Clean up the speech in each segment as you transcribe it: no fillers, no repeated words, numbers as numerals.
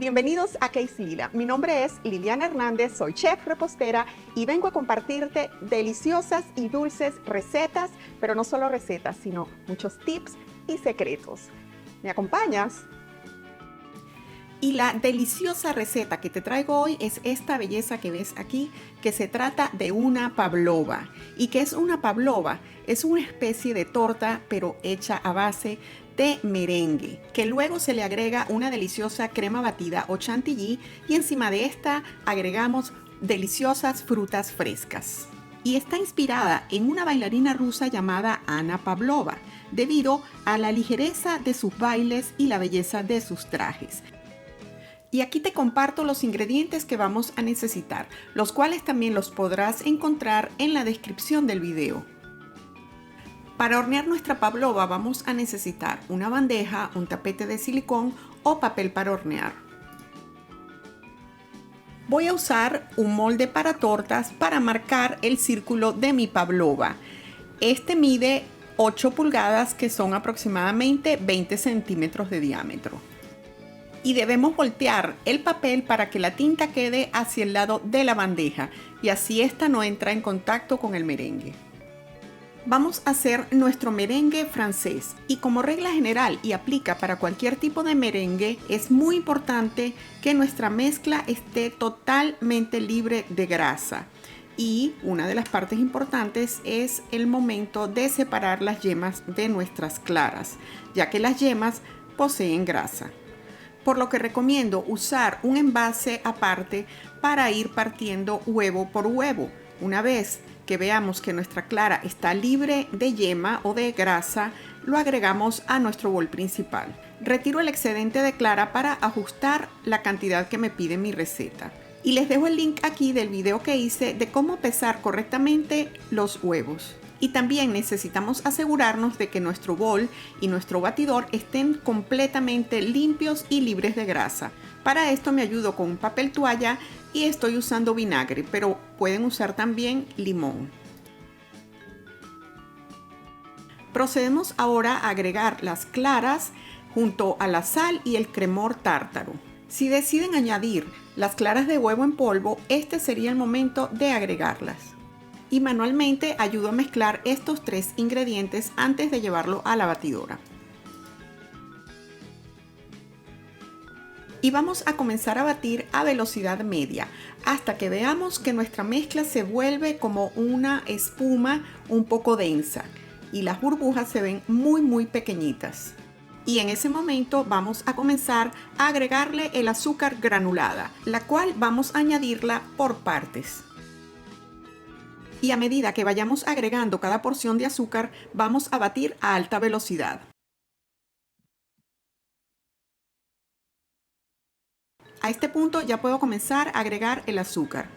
Bienvenidos a Case Lila. Mi nombre es Liliana Hernández, soy chef repostera y vengo a compartirte deliciosas y dulces recetas, pero no solo recetas, sino muchos tips y secretos. ¿Me acompañas? Y la deliciosa receta que te traigo hoy es esta belleza que ves aquí, que se trata de una pavlova. ¿Y qué es una pavlova? Es una especie de torta, pero hecha a base de merengue, que luego se le agrega una deliciosa crema batida o chantilly y encima de esta agregamos deliciosas frutas frescas. Y está inspirada en una bailarina rusa llamada Anna Pavlova, debido a la ligereza de sus bailes y la belleza de sus trajes. Y aquí te comparto los ingredientes que vamos a necesitar, los cuales también los podrás encontrar en la descripción del video. Para hornear nuestra pavlova vamos a necesitar una bandeja, un tapete de silicón o papel para hornear. Voy a usar un molde para tortas para marcar el círculo de mi pavlova. Este mide 8 pulgadas, que son aproximadamente 20 centímetros de diámetro. Y debemos voltear el papel para que la tinta quede hacia el lado de la bandeja y así esta no entra en contacto con el merengue. Vamos a hacer nuestro merengue francés y como regla general y aplica para cualquier tipo de merengue, es muy importante que nuestra mezcla esté totalmente libre de grasa. Y una de las partes importantes es el momento de separar las yemas de nuestras claras, ya que las yemas poseen grasa. Por lo que recomiendo usar un envase aparte para ir partiendo huevo por huevo. Una vez que veamos que nuestra clara está libre de yema o de grasa, lo agregamos a nuestro bol principal. Retiro el excedente de clara para ajustar la cantidad que me pide mi receta. Y les dejo el link aquí del video que hice de cómo pesar correctamente los huevos. Y también necesitamos asegurarnos de que nuestro bol y nuestro batidor estén completamente limpios y libres de grasa. Para esto me ayudo con un papel toalla y estoy usando vinagre, pero pueden usar también limón. Procedemos ahora a agregar las claras junto a la sal y el cremor tártaro. Si deciden añadir las claras de huevo en polvo, este sería el momento de agregarlas. Y manualmente ayudo a mezclar estos tres ingredientes antes de llevarlo a la batidora. Y vamos a comenzar a batir a velocidad media hasta que veamos que nuestra mezcla se vuelve como una espuma un poco densa y las burbujas se ven muy pequeñitas. Y en ese momento vamos a comenzar a agregarle el azúcar granulada, la cual vamos a añadirla por partes. Y a medida que vayamos agregando cada porción de azúcar, vamos a batir a alta velocidad. A este punto ya puedo comenzar a agregar el azúcar.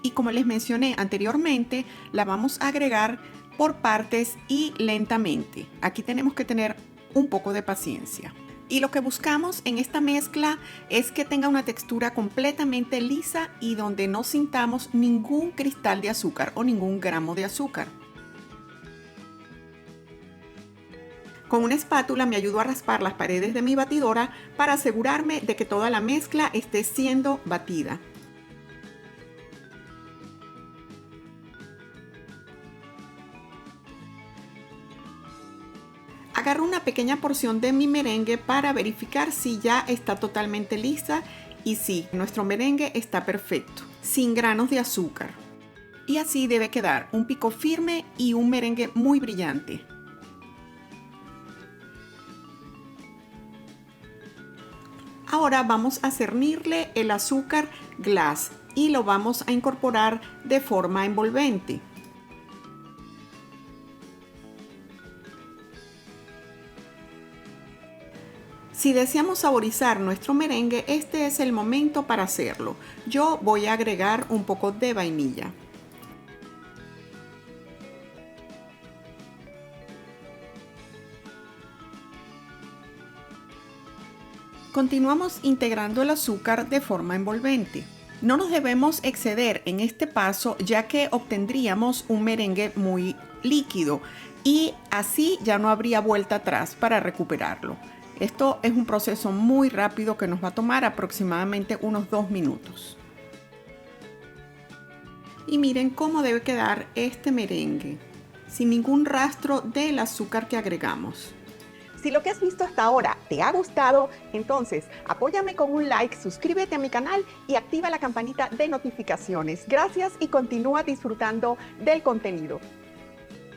Y como les mencioné anteriormente, la vamos a agregar por partes y lentamente. Aquí tenemos que tener un poco de paciencia. Y lo que buscamos en esta mezcla es que tenga una textura completamente lisa y donde no sintamos ningún cristal de azúcar o ningún gramo de azúcar. Con una espátula me ayudo a raspar las paredes de mi batidora para asegurarme de que toda la mezcla esté siendo batida. Agarro una pequeña porción de mi merengue para verificar si ya está totalmente lisa y sí, nuestro merengue está perfecto, sin granos de azúcar. Y así debe quedar un pico firme y un merengue muy brillante. Ahora vamos a cernirle el azúcar glass y lo vamos a incorporar de forma envolvente. Si deseamos saborizar nuestro merengue, este es el momento para hacerlo. Yo voy a agregar un poco de vainilla. Continuamos integrando el azúcar de forma envolvente. No nos debemos exceder en este paso, ya que obtendríamos un merengue muy líquido y así ya no habría vuelta atrás para recuperarlo. Esto es un proceso muy rápido que nos va a tomar aproximadamente unos 2 minutos. Y miren cómo debe quedar este merengue, sin ningún rastro del azúcar que agregamos. Si lo que has visto hasta ahora te ha gustado, entonces apóyame con un like, suscríbete a mi canal y activa la campanita de notificaciones. Gracias y continúa disfrutando del contenido.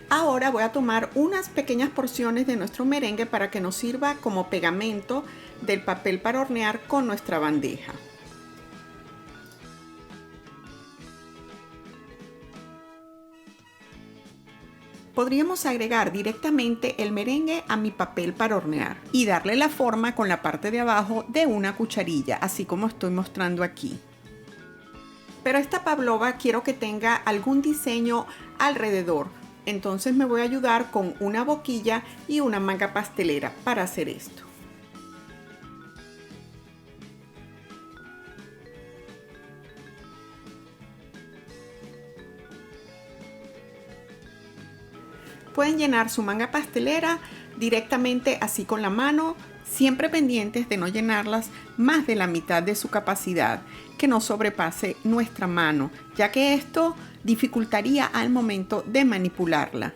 Ahora voy a tomar unas pequeñas porciones de nuestro merengue para que nos sirva como pegamento del papel para hornear con nuestra bandeja. Podríamos agregar directamente el merengue a mi papel para hornear y darle la forma con la parte de abajo de una cucharilla, así como estoy mostrando aquí. Pero esta pavlova quiero que tenga algún diseño alrededor, entonces me voy a ayudar con una boquilla y una manga pastelera para hacer esto. Pueden llenar su manga pastelera directamente así con la mano, siempre pendientes de no llenarlas más de la mitad de su capacidad, que no sobrepase nuestra mano, ya que esto dificultaría al momento de manipularla.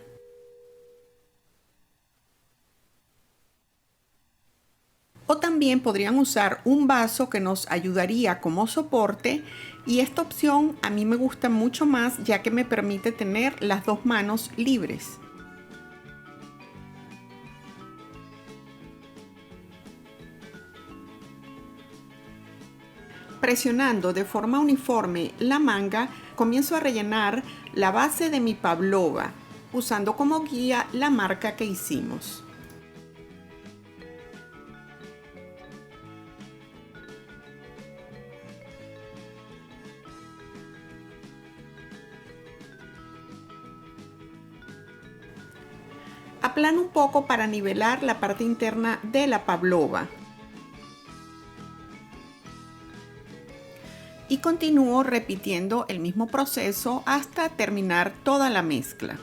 O también podrían usar un vaso que nos ayudaría como soporte, y esta opción a mí me gusta mucho más ya que me permite tener las dos manos libres. Presionando de forma uniforme la manga, comienzo a rellenar la base de mi pavlova, usando como guía la marca que hicimos. Aplano un poco para nivelar la parte interna de la pavlova. Y continúo repitiendo el mismo proceso hasta terminar toda la mezcla.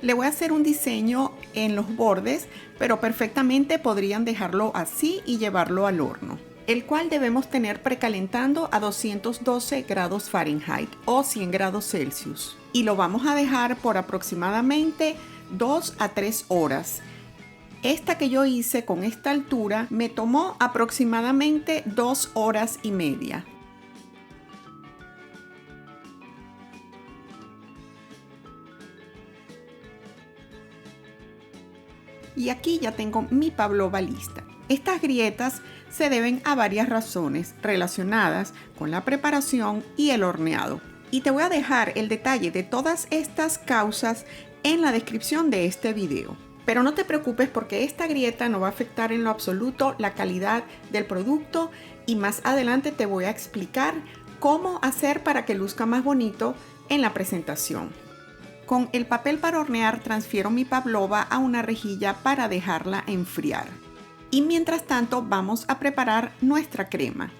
Le voy a hacer un diseño en los bordes, pero perfectamente podrían dejarlo así y llevarlo al horno, el cual debemos tener precalentando a 212 grados Fahrenheit o 100 grados Celsius. Y lo vamos a dejar por aproximadamente 2 a 3 horas. Esta que yo hice con esta altura me tomó aproximadamente 2 horas y media. Y aquí ya tengo mi pavlova lista. Estas grietas se deben a varias razones relacionadas con la preparación y el horneado. Y te voy a dejar el detalle de todas estas causas en la descripción de este video. Pero no te preocupes porque esta grieta no va a afectar en lo absoluto la calidad del producto, y más adelante te voy a explicar cómo hacer para que luzca más bonito en la presentación. Con el papel para hornear transfiero mi pavlova a una rejilla para dejarla enfriar. Y mientras tanto vamos a preparar nuestra crema.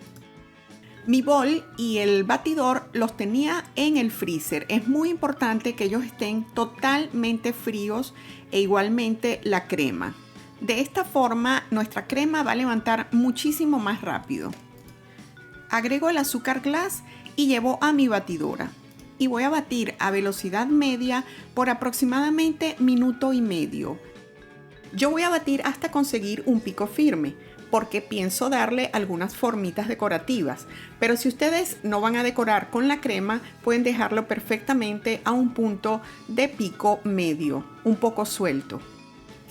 Mi bol y el batidor los tenía en el freezer. Es muy importante que ellos estén totalmente fríos, e igualmente la crema. De esta forma nuestra crema va a levantar muchísimo más rápido. Agrego el azúcar glass y llevo a mi batidora. Y voy a batir a velocidad media por aproximadamente minuto y medio. Yo voy a batir hasta conseguir un pico firme, porque pienso darle algunas formitas decorativas, pero si ustedes no van a decorar con la crema, pueden dejarlo perfectamente a un punto de pico medio, un poco suelto.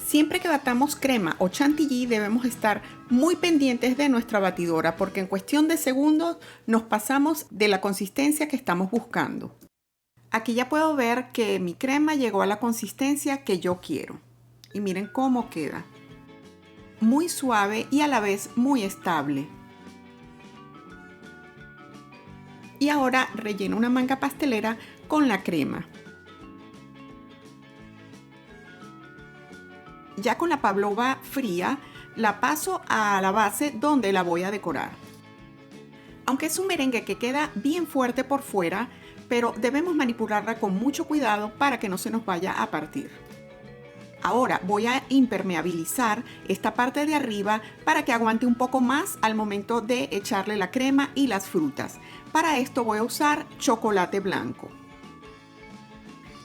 Siempre que batamos crema o chantilly debemos estar muy pendientes de nuestra batidora, porque en cuestión de segundos nos pasamos de la consistencia que estamos buscando. Aquí ya puedo ver que mi crema llegó a la consistencia que yo quiero. Y miren cómo queda. Muy suave y a la vez muy estable. Y ahora relleno una manga pastelera con la crema. Ya con la pavlova fría, la paso a la base donde la voy a decorar. Aunque es un merengue que queda bien fuerte por fuera, pero debemos manipularla con mucho cuidado para que no se nos vaya a partir. Ahora voy a impermeabilizar esta parte de arriba para que aguante un poco más al momento de echarle la crema y las frutas. Para esto voy a usar chocolate blanco.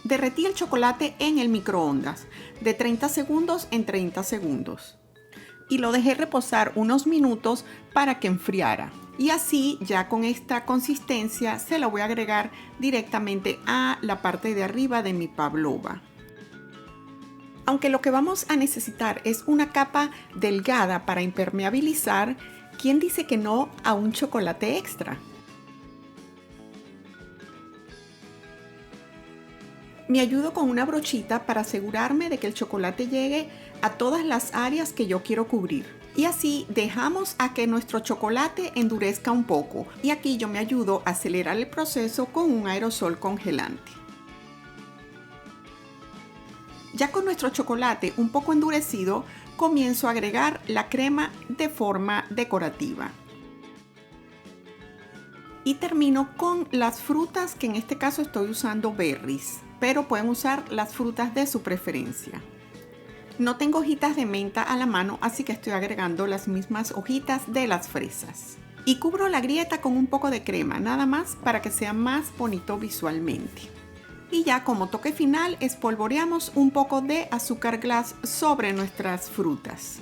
Derretí el chocolate en el microondas de 30 segundos en 30 segundos y lo dejé reposar unos minutos para que enfriara. Y así, ya con esta consistencia, se la voy a agregar directamente a la parte de arriba de mi pavlova. Aunque lo que vamos a necesitar es una capa delgada para impermeabilizar, ¿quién dice que no a un chocolate extra? Me ayudo con una brochita para asegurarme de que el chocolate llegue a todas las áreas que yo quiero cubrir. Y así dejamos a que nuestro chocolate endurezca un poco. Y aquí yo me ayudo a acelerar el proceso con un aerosol congelante. Ya con nuestro chocolate un poco endurecido, comienzo a agregar la crema de forma decorativa. Y termino con las frutas, que en este caso estoy usando berries, pero pueden usar las frutas de su preferencia. No tengo hojitas de menta a la mano, así que estoy agregando las mismas hojitas de las fresas. Y cubro la grieta con un poco de crema, nada más para que sea más bonito visualmente. Y ya como toque final espolvoreamos un poco de azúcar glass sobre nuestras frutas.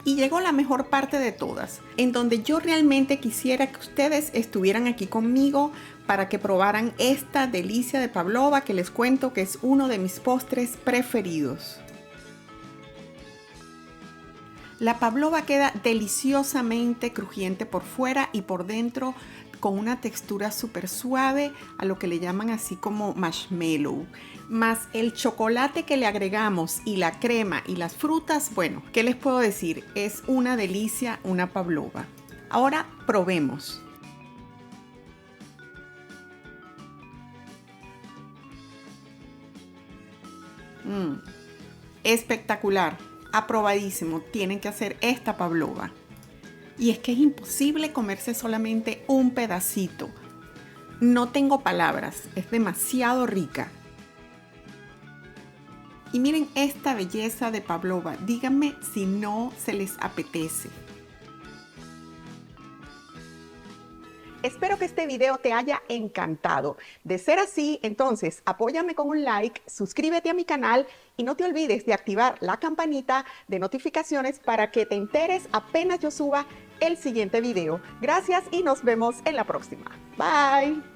Y llegó la mejor parte de todas, en donde yo realmente quisiera que ustedes estuvieran aquí conmigo para que probaran esta delicia de pavlova que les cuento que es uno de mis postres preferidos. La pavlova queda deliciosamente crujiente por fuera y por dentro, con una textura súper suave, a lo que le llaman así como marshmallow. Más el chocolate que le agregamos y la crema y las frutas, bueno, ¿qué les puedo decir? Es una delicia una pavlova. Ahora probemos. Espectacular, aprobadísimo. Tienen que hacer esta pavlova. Y es que es imposible comerse solamente un pedacito. No tengo palabras, es demasiado rica. Y miren esta belleza de pavlova, díganme si no se les apetece. Espero que este video te haya encantado. De ser así, entonces apóyame con un like, suscríbete a mi canal y no te olvides de activar la campanita de notificaciones para que te enteres apenas yo suba el siguiente video. Gracias y nos vemos en la próxima. Bye.